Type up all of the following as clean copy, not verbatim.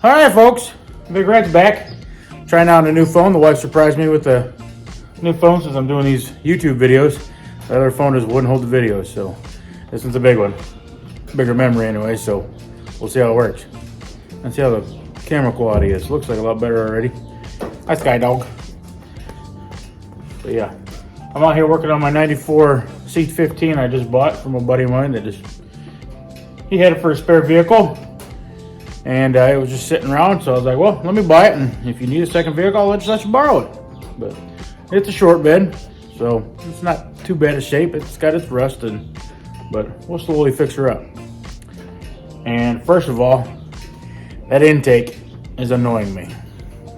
All right, folks. Big Red's back. Trying out a new phone. The wife surprised me with the new phone since I'm doing these YouTube videos. The other phone just wouldn't hold the videos, so this one's a big one. Bigger memory anyway, so we'll see how it works. Let's see how the camera quality is. Looks like a lot better already. Hi, Sky Dog. But yeah, I'm out here working on my 94 C15 I just bought from a buddy of mine that he had it for a spare vehicle. And it was just sitting around, so I was like, well, let me buy it, and if you need a second vehicle, I'll let you borrow it. But it's a short bed, so it's not too bad a shape. It's got its rust, but we'll slowly fix her up. And first of all, that intake is annoying me.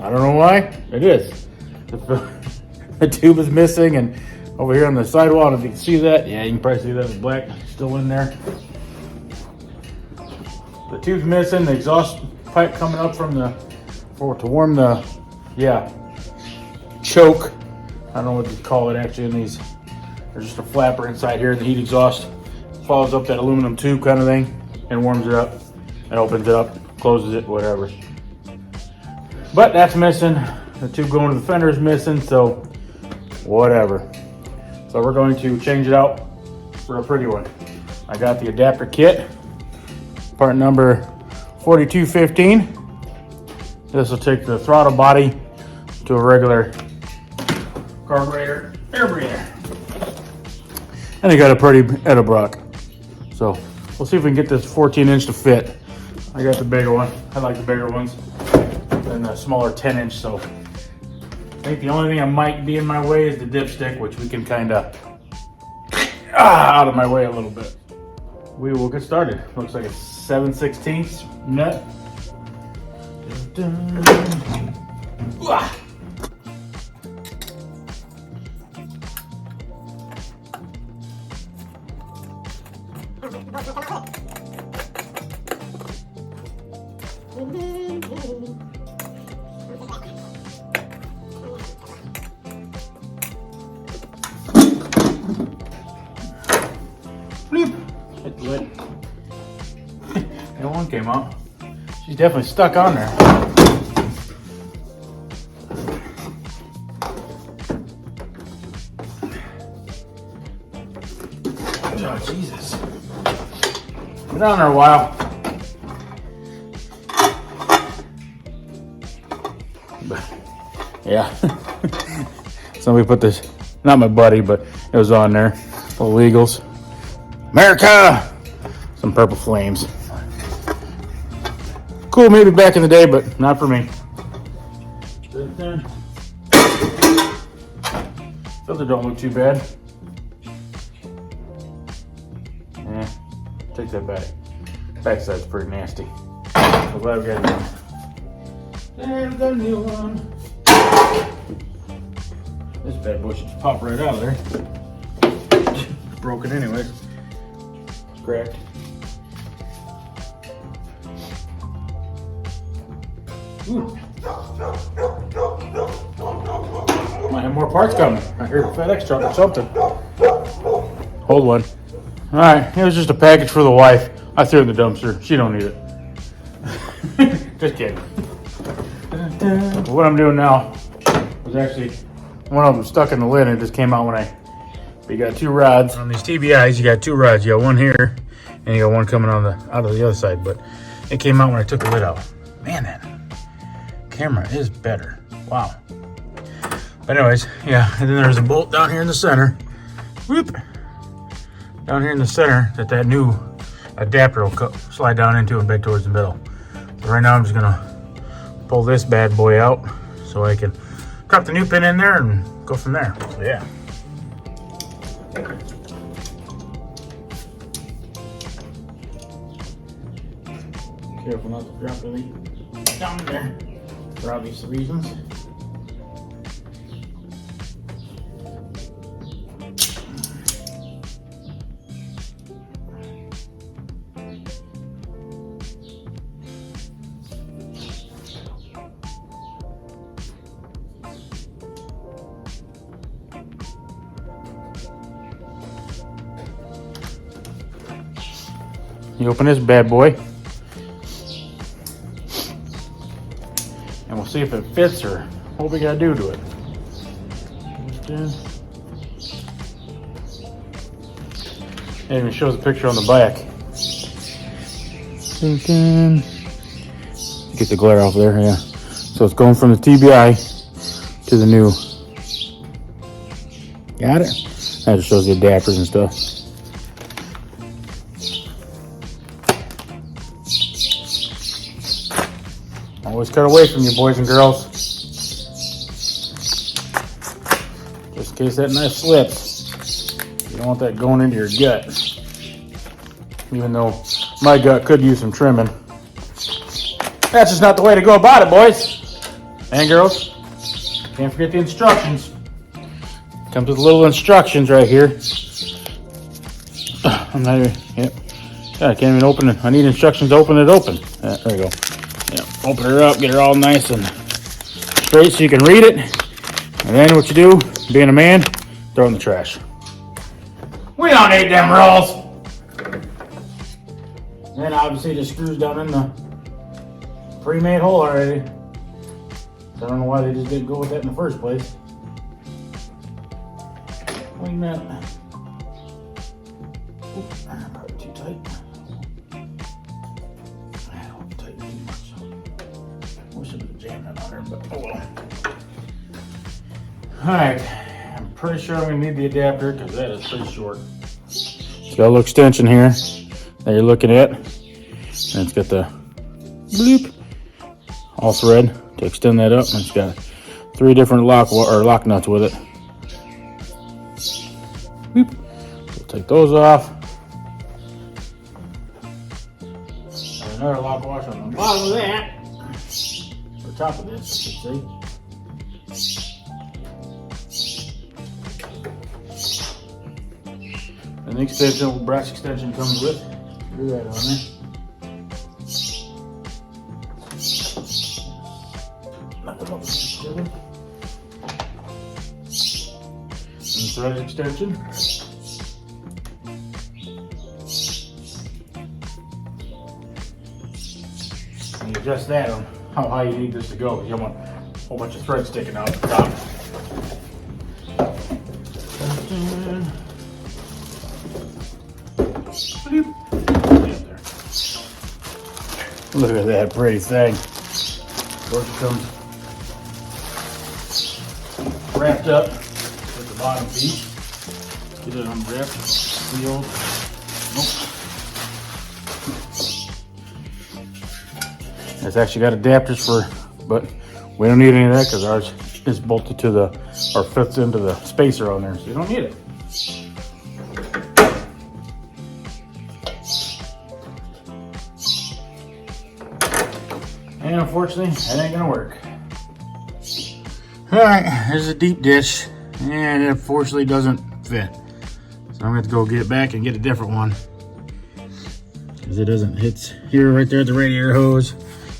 I don't know why. It is. The tube is missing, and over here on the sidewall, if you can see that, yeah, you can probably see that it's black still in there. The tube's missing, the exhaust pipe coming up from to warm the, choke. I don't know what you call it actually in these. There's just a flapper inside here, the heat exhaust follows up that aluminum tube kind of thing and warms it up and opens it up, closes it, whatever. But that's missing. The tube going to the fender is missing, so whatever. So we're going to change it out for a pretty one. I got the adapter kit. Part number 4215. This will take the throttle body to a regular carburetor air breather. And I got a pretty Edelbrock. So we'll see if we can get this 14-inch to fit. I got the bigger one. I like the bigger ones than the smaller 10-inch. So I think the only thing that might be in my way is the dipstick, which we can kind of out of my way a little bit. We will get started. Looks like a 7/16 nut. Hit the lid. And one came out. She's definitely stuck on there. Oh, Jesus. Been on there a while. But, yeah. Somebody put this, not my buddy, but it was on there. Little Eagles. America! Some purple flames. Cool, maybe back in the day, but not for me. Filter don't look too bad. Yeah, take that back. Backside's pretty nasty. So glad we got a new one. There's the new one. This bad boy should just pop right out of there. Broken anyway. Cracked. Ooh. Might have more parts coming. I heard a FedEx truck or something. Hold one. Alright, it was just a package for the wife. I threw it in the dumpster. She don't need it. Just kidding. What I'm doing now was actually one of them stuck in the lid and it just came out when you got two rods. On these TBIs, you got two rods. You got one here, and you got one coming on out of the other side. But it came out when I took the lid out. Man, that camera is better. Wow. But anyways, yeah. And then there's a bolt down here in the center. Whoop. Down here in the center that new adapter will slide down into and back towards the middle. So right now I'm just gonna pull this bad boy out so I can drop the new pin in there and go from there. So yeah. Careful not to drop anything down there for obvious reasons. You open this bad boy. see if it fits or what we gotta do to it. It even shows a picture on the back. Get the glare off there, yeah. So it's going from the TBI to the new. Got it? That just shows the adapters and stuff. Always cut away from you, boys and girls. Just in case that knife slips. You don't want that going into your gut. Even though my gut could use some trimming. That's just not the way to go about it, boys and girls. Can't forget the instructions. Comes with little instructions right here. I'm not even, yep. Yeah, I can't even open it. I need instructions to open it open. There we go. Yeah, open her up, get her all nice and straight so you can read it. And then what you do, being a man, throw it in the trash. We don't need them rolls. And then obviously the screws down in the pre-made hole already. So I don't know why they just didn't go with that in the first place. Wait a minute. Oop, probably too tight. I don't tighten too much. Wish I would have jammed that on there, but oh well. Alright, I'm pretty sure I'm going to need the adapter because that is pretty short. It's got a little extension here that you're looking at. And it's got the bloop all thread to extend that up. And it's got 3 different lock nuts with it. Boop. We'll take those off. And another lock wash on the bottom of that. Or top of this, I should say. And the extension, brass extension comes with. Do that on there. And thread extension. And you adjust that on how high you need this to go. You don't want a whole bunch of thread sticking out the top. Look at that pretty thing. Of course, it comes wrapped up with the bottom piece. Let's get it unwrapped, sealed. Nope. It's actually got adapters for, but we don't need any of that because ours is bolted to the, or fits into the spacer on there, so you don't need it. And unfortunately, that ain't gonna work. Alright, there's a deep dish, and it unfortunately doesn't fit. So I'm gonna have to go get it back and get a different one. Because it doesn't, it's here right there at the radiator hose.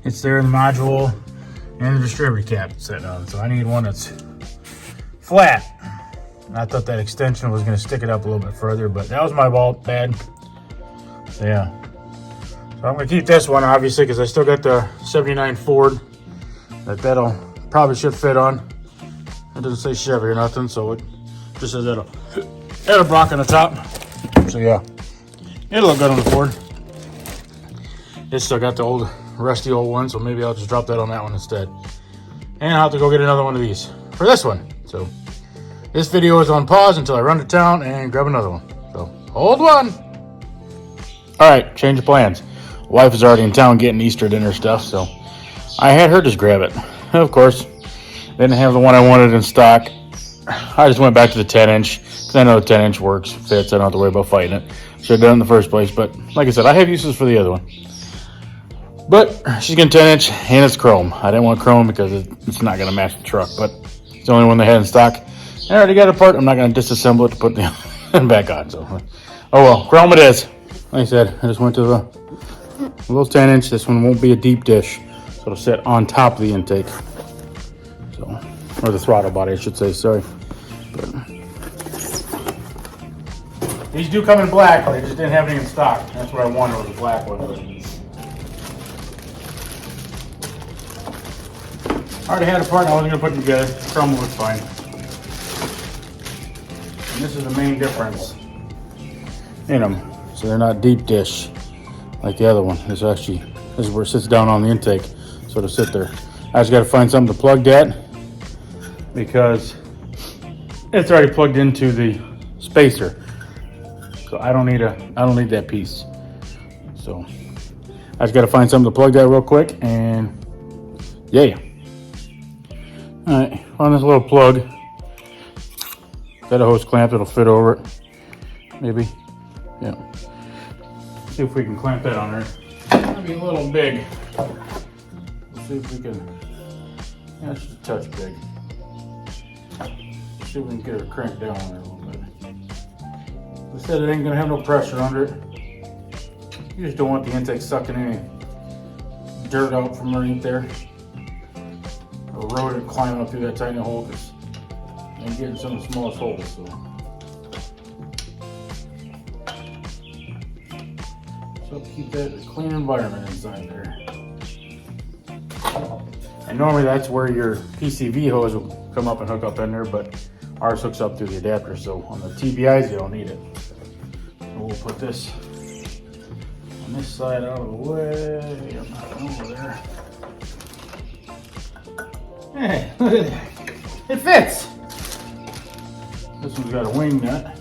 It's there in the module, and the distributor cap set on. So I need one that's flat. And I thought that extension was gonna stick it up a little bit further, but that was my bad. So yeah. So I'm gonna keep this one obviously because I still got the 79 Ford that'll probably should fit on. It doesn't say Chevy or nothing, so it just says Edelbrock on the top. So yeah, it'll look good on the Ford. It's still got the old rusty old one, so maybe I'll just drop that on that one instead. And I'll have to go get another one of these for this one. So this video is on pause until I run to town and grab another one. So hold one. All right, change of plans. Wife is already in town getting Easter dinner stuff, so I had her just grab it. Of course, didn't have the one I wanted in stock. I just went back to the 10-inch because I know the 10-inch works, fits. I don't have to worry about fighting it. Should have done it in the first place, but like I said, I have uses for the other one. But she's getting 10-inch and it's chrome. I didn't want chrome because it's not going to match the truck, but it's the only one they had in stock. I already got it apart. I'm not going to disassemble it to put the back on. So, oh well, chrome it is. Like I said, I just went to the little 10-inch. This one won't be a deep dish, so it'll sit on top of the intake. So, or the throttle body, I should say. Sorry. But these do come in black. They just didn't have any in stock. That's what I wanted, was a black one. But I already had a part I wasn't gonna put them together. Crumble was fine. And this is the main difference in them. So they're not deep dish like the other one. This is where it sits down on the intake. So to sit there. I just gotta find something to plug that because it's already plugged into the spacer. So I don't need that piece. So I just gotta find something to plug that real quick and yeah. All right, on this little plug, got a hose clamp that'll fit over it. Maybe, yeah. See if we can clamp that on there. Might be a little big. Let's see if we can. Yeah, it's just a touch big. Let's see if we can get her cranked down there a little bit. I said it ain't gonna have no pressure under it. You just don't want the intake sucking any dirt out from underneath there. Or rodent climbing up through that tiny hole because I'm getting some of the smallest holes. So keep that a clean environment inside there. And normally that's where your PCV hose will come up and hook up in there, but ours hooks up through the adapter. So on the TBIs you don't need it. So we'll put this on this side out of the way. I'm not over there. Hey, look at that. It fits. This one's got a wing nut.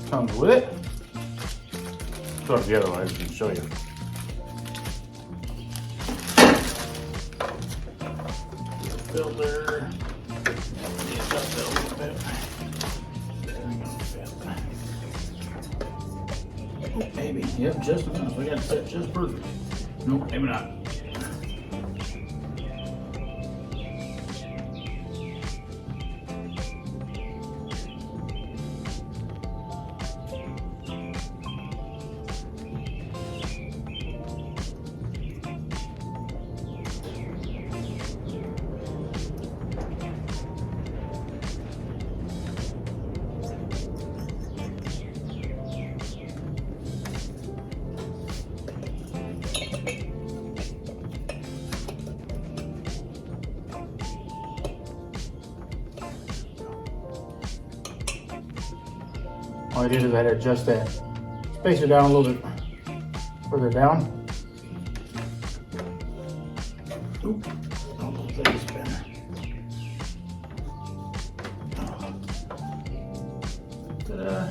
Comes with it. So the other one I can show you. Filter. Adjust that a little bit. Oh, maybe. Yep, just enough. We got it set just perfect. Nope, maybe not. All I did is I had to adjust that spacer down a little bit further down. Oop, almost let it spin. Ta-da.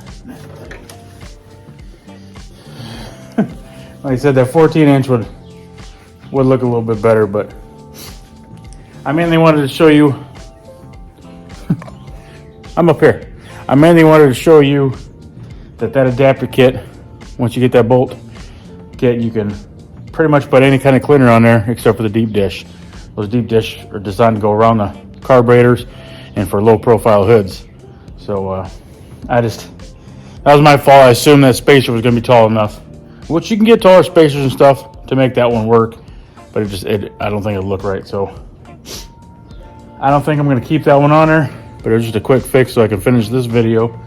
Like I said, that 14-inch would look a little bit better, but I mainly wanted to show you. I'm up here. I mainly wanted to show you that adapter kit, once you get that bolt kit, you can pretty much put any kind of cleaner on there except for the deep dish. Those deep dish are designed to go around the carburetors and for low profile hoods. So that was my fault. I assumed that spacer was going to be tall enough, which you can get taller spacers and stuff to make that one work, but I don't think it'll look right. So I don't think I'm going to keep that one on there, but it was just a quick fix so I can finish this video.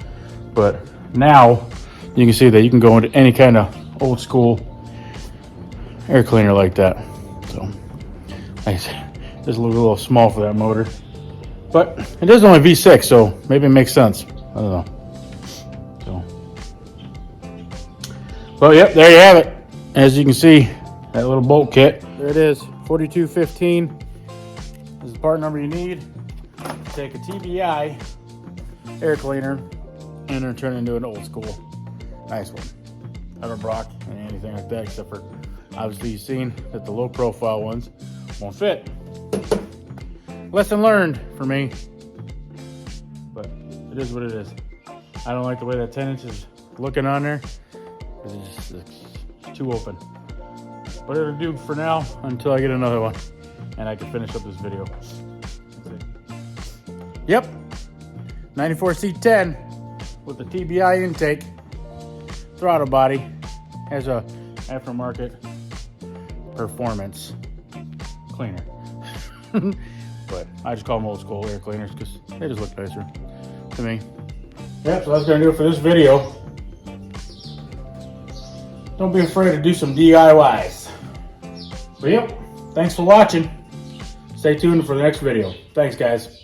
But now you can see that you can go into any kind of old school air cleaner like that. So like I said, this looks a little small for that motor, but it is only V6, so maybe it makes sense. I don't know. So, but yep, there you have it. As you can see, that little bolt kit, there it is, 4215. This is the part number you need. Take a TBI air cleaner and then turn it into an old school nice one. Edelbrock and anything like that, except for obviously you've seen that the low profile ones won't fit. Lesson learned for me, but it is what it is. I don't like the way that 10-inch is looking on there. It's too open, but it'll do for now until I get another one and I can finish up this video. Yep, 94C10 with the TBI intake, throttle body, has a aftermarket performance cleaner. But I just call them old school air cleaners because they just look nicer to me. Yep, so that's gonna do it for this video. Don't be afraid to do some DIYs. But yep, thanks for watching. Stay tuned for the next video. Thanks, guys.